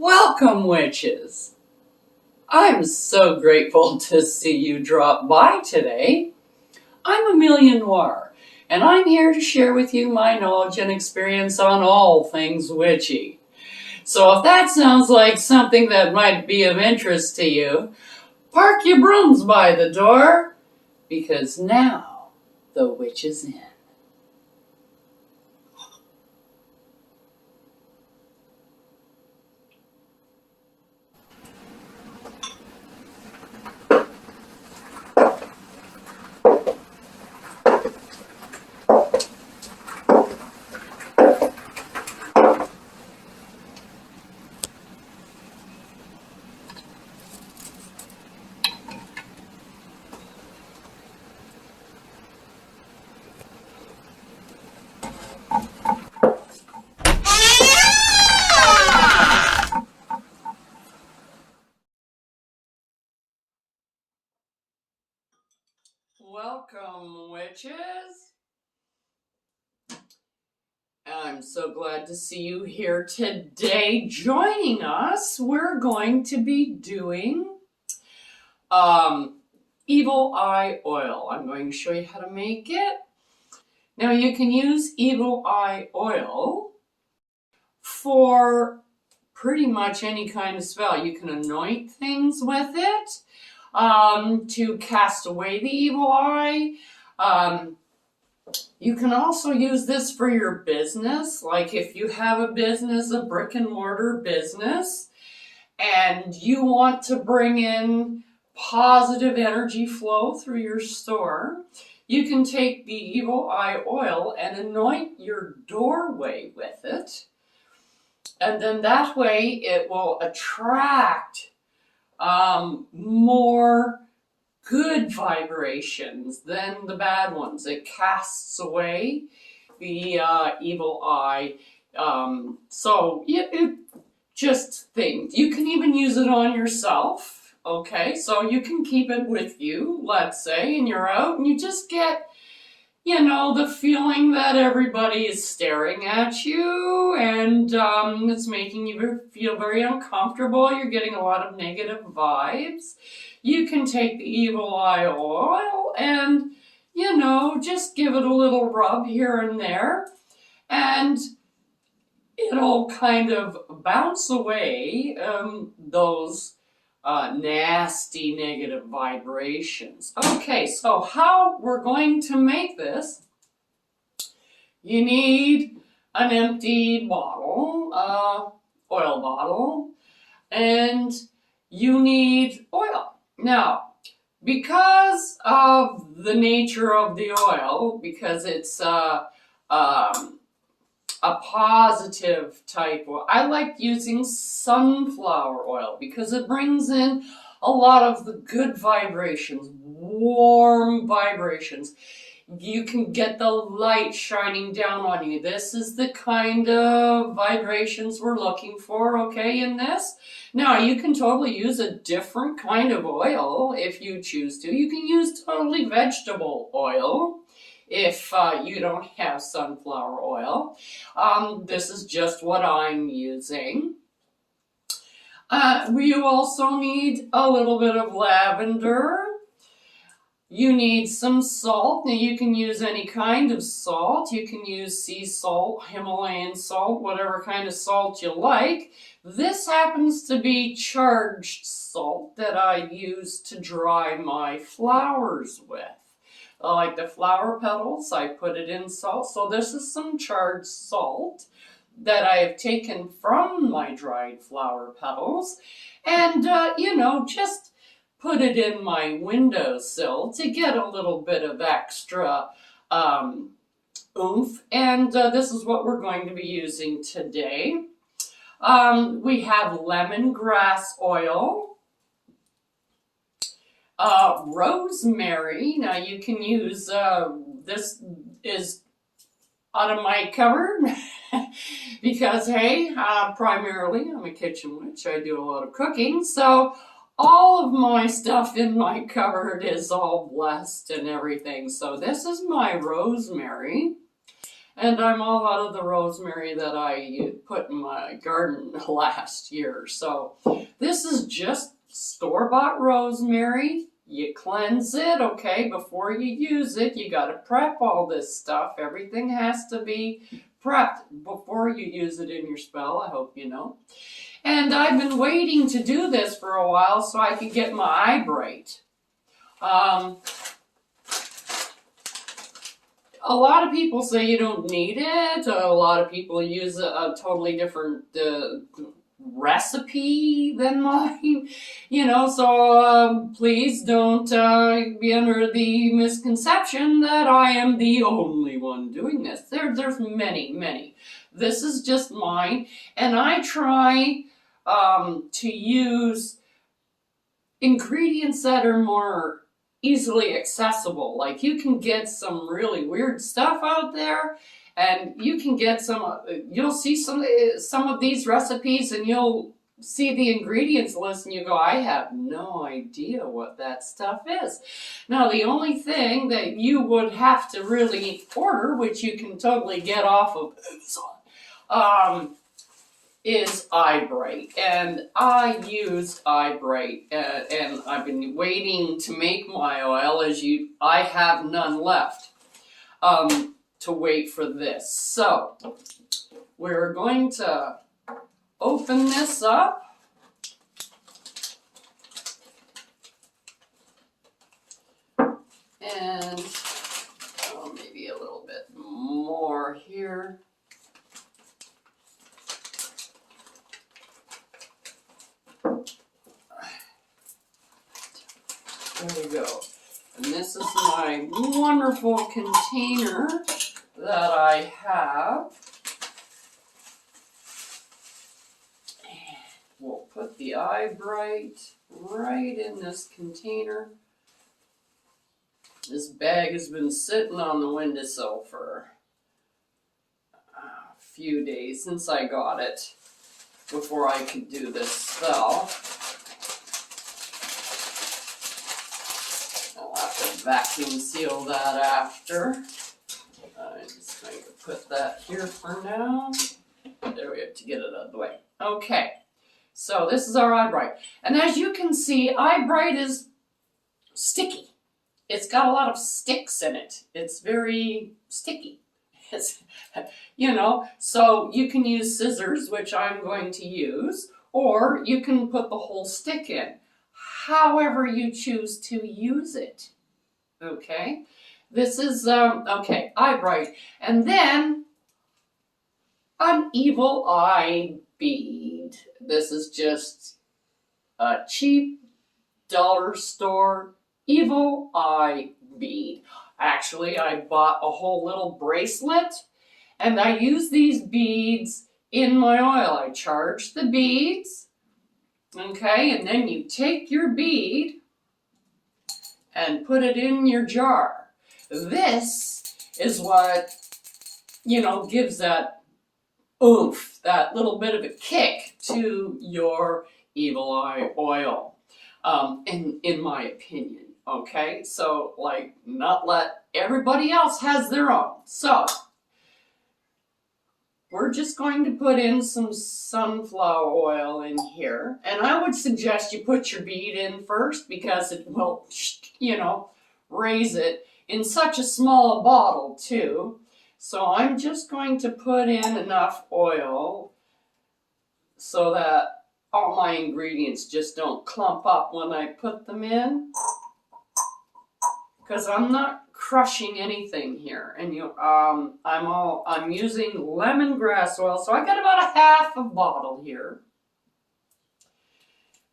Welcome, witches! I'm so grateful to see you drop by today. I'm Amelia Noir, and I'm here to share with you my knowledge and experience on all things witchy. So if that sounds like something that might be of interest to you, park your brooms by the door, because now the witch is in. Welcome, witches! I'm so glad to see you here today. Joining us, we're going to be doing evil eye oil. I'm going to show you how to make it. Now you can use evil eye oil for pretty much any kind of spell. You can anoint things with it to cast away the evil eye. You can also use this for your business, like if you have a business, a brick and mortar business, and you want to bring in positive energy flow through your store, you can take the evil eye oil and anoint your doorway with it. And then that way it will attract more good vibrations than the bad ones. It casts away the evil eye. Just think, you can even use it on yourself. Okay, so you can keep it with you, let's say, and you're out and you just get, the feeling that everybody is staring at you and it's making you feel very uncomfortable. You're getting a lot of negative vibes. You can take the evil eye oil and, just give it a little rub here and there, and it'll kind of bounce away those nasty negative vibrations. Okay, so how we're going to make this, you need an empty bottle, oil bottle, and you need oil. Now, because of the nature of the oil, because it's a positive type oil, I like using sunflower oil because it brings in a lot of the good vibrations, warm vibrations. You can get the light shining down on you. This is the kind of vibrations we're looking for, okay, in this. Now, you can totally use a different kind of oil if you choose to. You can use totally vegetable oil if you don't have sunflower oil. This is just what I'm using. You also need a little bit of lavender. You need some salt. Now you can use any kind of salt. You can use sea salt, Himalayan salt, whatever kind of salt you like. This happens to be charged salt that I use to dry my flowers with. Like the flower petals, I put it in salt. So this is some charged salt that I have taken from my dried flower petals. And, just put it in my windowsill to get a little bit of extra oomph. And this is what we're going to be using today. We have lemongrass oil, rosemary. Now you can use, this is out of my cupboard because, hey, primarily I'm a kitchen witch. I do a lot of cooking. So all of my stuff in my cupboard is all blessed and everything. So this is my rosemary. And I'm all out of the rosemary that I put in my garden last year. So this is just store-bought rosemary. You cleanse it, okay, before you use it. You got to prep all this stuff. Everything has to be prepped before you use it in your spell, I hope you know. And I've been waiting to do this for a while so I could get my eye bright. A lot of people say you don't need it. A lot of people use a totally different recipe than mine, so please don't be under the misconception that I am the only one doing this. There's many. This is just mine, and I try to use ingredients that are more easily accessible. Like, you can get some really weird stuff out there, and you can get you'll see some of these recipes, and you'll see the ingredients list and you go, I have no idea what that stuff is. Now, the only thing that you would have to really order, which you can totally get off of Amazon, is Eye Bright, and I used Eye Bright, and I've been waiting to make my oil. I have none left to wait for this. So we're going to open this up. And maybe a little bit more here. There we go. And this is my wonderful container that I have. And we'll put the Eye Bright right in this container. This bag has been sitting on the windowsill for a few days since I got it, before I could do this spell. Vacuum seal that after. I'm just going to put that here for now. There we go, to get it out of the way. Okay, so this is our Eye Bright. And as you can see, Eye Bright is sticky. It's got a lot of sticks in it. It's very sticky. So you can use scissors, which I'm going to use, or you can put the whole stick in, however you choose to use it. Okay, this is, Eye Bright. And then an Evil Eye bead. This is just a cheap dollar store Evil Eye bead. Actually, I bought a whole little bracelet, and I use these beads in my oil. I charge the beads, okay, and then you take your bead and put it in your jar. This is what, gives that oomph, that little bit of a kick to your Evil Eye oil, in my opinion, okay? So, not let everybody else has their own. So, we're just going to put in some sunflower oil in here. And I would suggest you put your bead in first, because it will, raise it in such a small bottle too. So I'm just going to put in enough oil so that all my ingredients just don't clump up when I put them in. Because I'm not crushing anything here, and I'm using lemongrass oil, so I got about a half a bottle here.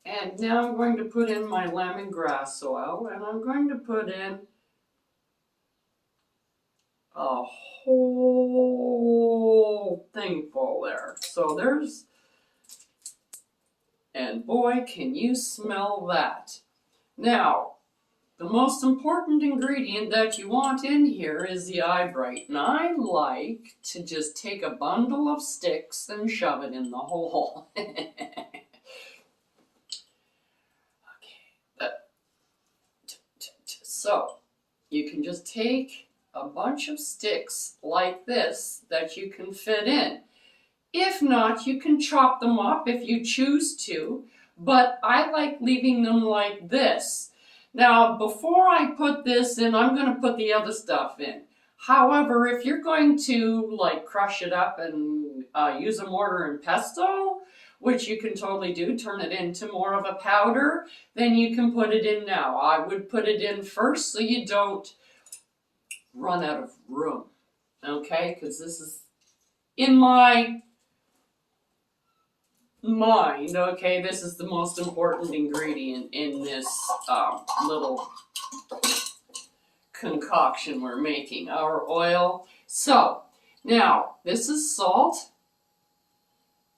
And now I'm going to put in my lemongrass oil, and I'm going to put in a whole thing full there. So and boy, can you smell that. Now, the most important ingredient that you want in here is the Eye Bright. And I like to just take a bundle of sticks and shove it in the hole. Okay. So, you can just take a bunch of sticks like this that you can fit in. If not, you can chop them up if you choose to, but I like leaving them like this. Now, before I put this in, I'm going to put the other stuff in. However, if you're going to like crush it up and use a mortar and pestle, which you can totally do, turn it into more of a powder, then you can put it in now. I would put it in first so you don't run out of room, okay? Because this is in my mind, okay, this is the most important ingredient in this little concoction we're making, our oil. So, now, this is salt,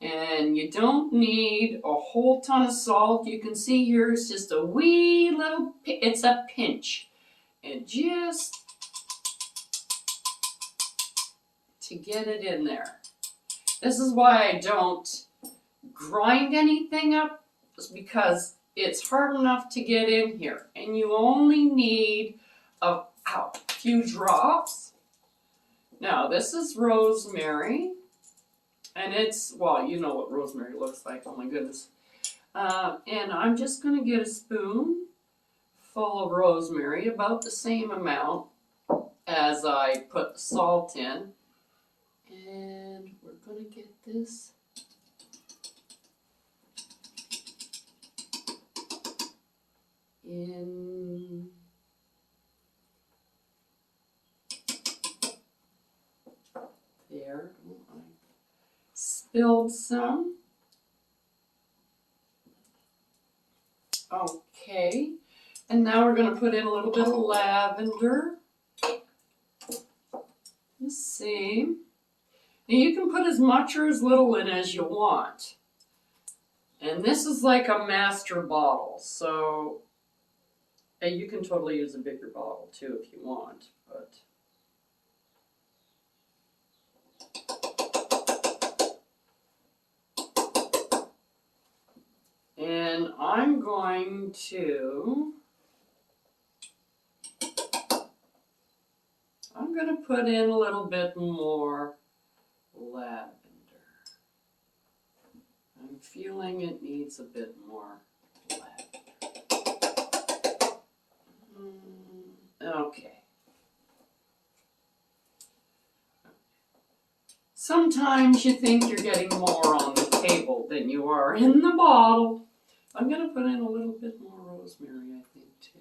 and you don't need a whole ton of salt. You can see here it's just a wee little, it's a pinch. And just to get it in there. This is why I don't grind anything up, just because it's hard enough to get in here. And you only need a few drops. Now, this is rosemary. And it's, well, you know what rosemary looks like, oh my goodness. And I'm just going to get a spoon full of rosemary, about the same amount as I put the salt in. And we're going to get this in there. I spilled some. Okay. And now we're going to put in a little bit of lavender. The same. Now you can put as much or as little in as you want. And this is like a master bottle, so you can totally use a bigger bottle too if you want, but and I'm going to put in a little bit more lavender. I'm feeling it needs a bit more lavender. Okay. Sometimes you think you're getting more on the table than you are in the bottle. I'm going to put in a little bit more rosemary, I think, too.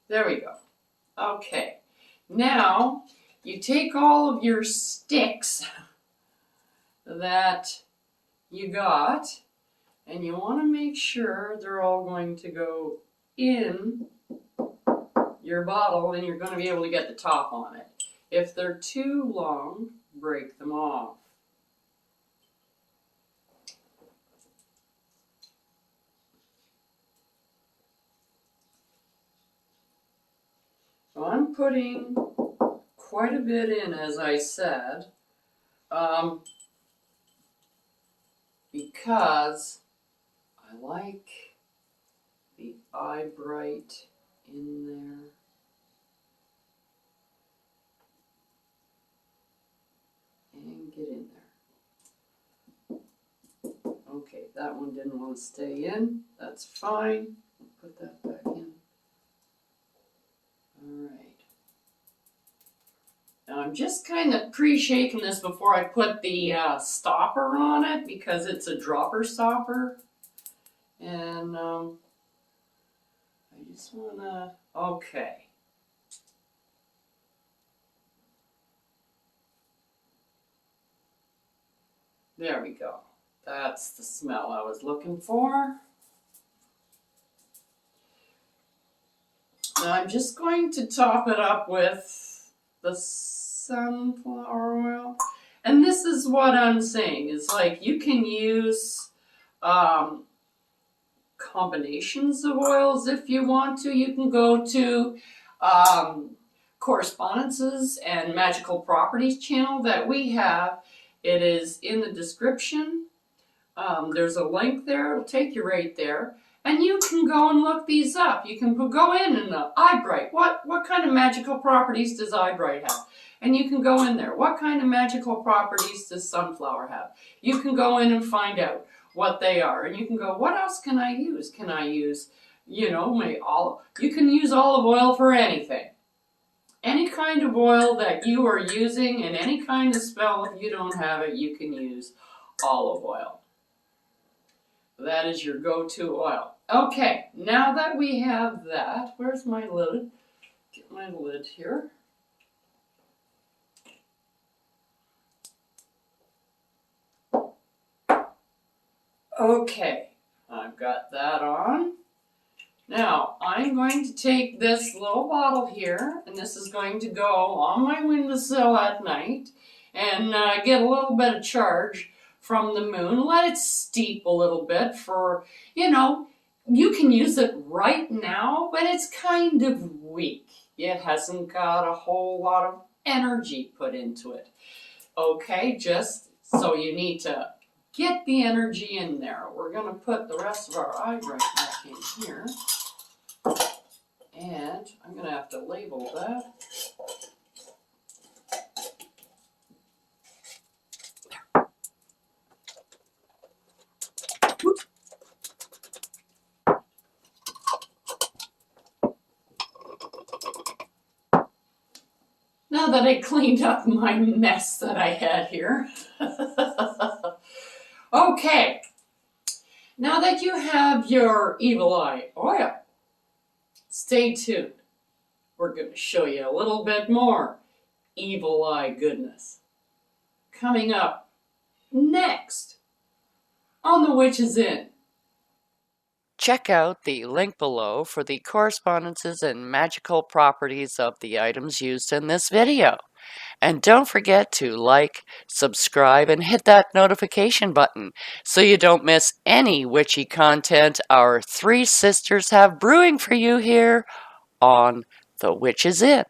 There we go. Okay. Now, you take all of your sticks that you got, and you want to make sure they're all going to go in your bottle, and you're going to be able to get the top on it. If they're too long, break them off. So I'm putting quite a bit in, as I said, because I like the Eyebright in there. And get in there. Okay, that one didn't want to stay in. That's fine. I'll put that back in. Alright. Now I'm just kind of pre-shaking this before I put the stopper on it, because it's a dropper stopper. And I just want to, okay. There we go. That's the smell I was looking for. Now I'm just going to top it up with the sunflower oil. And this is what I'm saying, is like you can use combinations of oils if you want to. You can go to Correspondences and Magical Properties channel that we have. It is in the description. There's a link there, it'll take you right there. And you can go and look these up. You can go in and eyebright. What kind of magical properties does eyebright have? And you can go in there. What kind of magical properties does sunflower have? You can go in and find out what they are. And you can go, what else can I use? Can I use, you can use olive oil for anything. Any kind of oil that you are using in any kind of spell, if you don't have it, you can use olive oil. That is your go-to oil. Okay, now that we have that, where's my lid? Get my lid here. Okay, I've got that on. Now, I'm going to take this little bottle here, and this is going to go on my windowsill at night and get a little bit of charge from the moon. Let it steep a little bit for, you can use it right now, but it's kind of weak. It hasn't got a whole lot of energy put into it. Okay, just so you need to get the energy in there. We're going to put the rest of our eyebright back in here. And I'm going to have to label that. Oops. Now that I cleaned up my mess that I had here. Okay. Now that you have your Evil Eye oil, stay tuned. We're going to show you a little bit more Evil Eye goodness. Coming up next on The Witch's Inn. Check out the link below for the correspondences and magical properties of the items used in this video. And don't forget to like, subscribe, and hit that notification button so you don't miss any witchy content our three sisters have brewing for you here on The Witch's Inn.